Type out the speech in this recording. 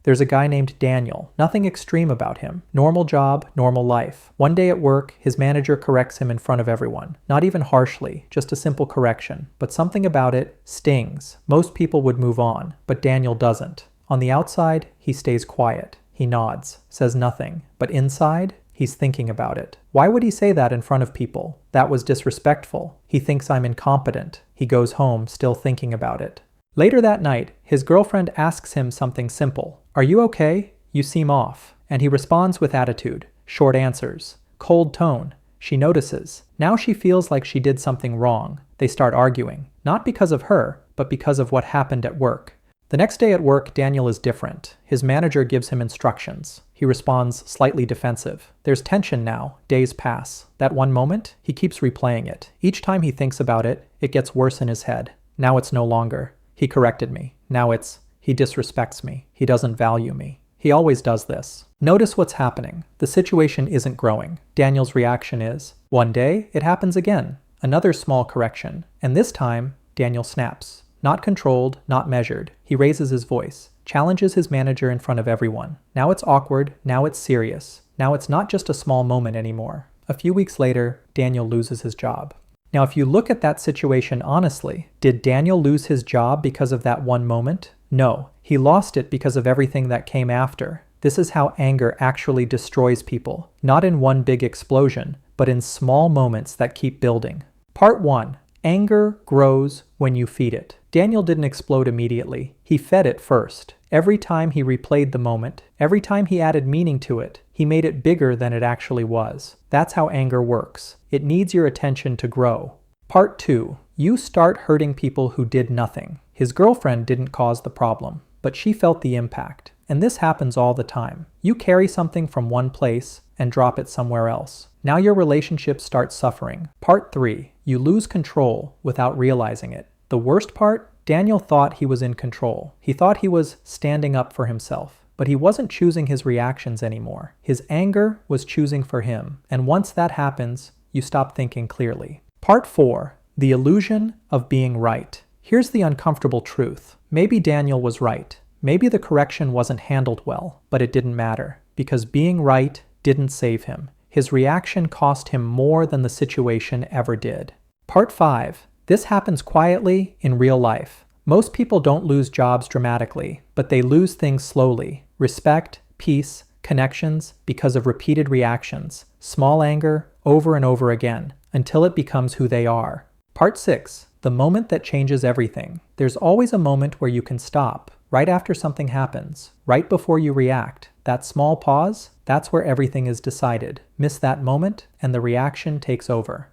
There's a guy named Daniel. Nothing extreme about him. Normal job, normal life. One day at work, his manager corrects him in front of everyone. Not even harshly, just a simple correction. But something about it stings. Most people would move on, but Daniel doesn't. On the outside, he stays quiet. He nods, says nothing. But inside, he's thinking about it. Why would he say that in front of people? That was disrespectful. He thinks I'm incompetent. He goes home still thinking about it. Later that night, his girlfriend asks him something simple. "Are you okay? You seem off." And he responds with attitude. Short answers. Cold tone. She notices. Now she feels like she did something wrong. They start arguing. Not because of her, but because of what happened at work. The next day at work, Daniel is different. His manager gives him instructions. He responds slightly defensive. There's tension now. Days pass. That one moment, he keeps replaying it. Each time he thinks about it, it gets worse in his head. Now it's no longer, "He corrected me." Now it's, "He disrespects me. He doesn't value me." He always does this. Notice what's happening. The situation isn't growing. Daniel's reaction is, one day, it happens again. Another small correction. And this time, Daniel snaps. Not controlled, not measured. He raises his voice, challenges his manager in front of everyone. Now it's awkward. Now it's serious. Now it's not just a small moment anymore. A few weeks later, Daniel loses his job. Now, if you look at that situation honestly, did Daniel lose his job because of that one moment? No, he lost it because of everything that came after. This is how anger actually destroys people, not in one big explosion, but in small moments that keep building. Part 1. Anger grows when you feed it. Daniel didn't explode immediately. He fed it first. Every time he replayed the moment, every time he added meaning to it, he made it bigger than it actually was. That's how anger works. It needs your attention to grow. Part 2. You start hurting people who did nothing. His girlfriend didn't cause the problem, but she felt the impact. And this happens all the time. You carry something from one place and drop it somewhere else. Now your relationship starts suffering. Part 3. You lose control without realizing it. The worst part? Daniel thought he was in control. He thought he was standing up for himself. But he wasn't choosing his reactions anymore. His anger was choosing for him. And once that happens, you stop thinking clearly. Part 4. The illusion of being right. Here's the uncomfortable truth. Maybe Daniel was right. Maybe the correction wasn't handled well, but it didn't matter. Because being right didn't save him. His reaction cost him more than the situation ever did. Part 5. This happens quietly in real life. Most people don't lose jobs dramatically, but they lose things slowly. Respect, peace, connections, because of repeated reactions. Small anger, over and over again, until it becomes who they are. Part 6. The moment that changes everything. There's always a moment where you can stop, right after something happens, right before you react. That small pause, that's where everything is decided. Miss that moment, and the reaction takes over.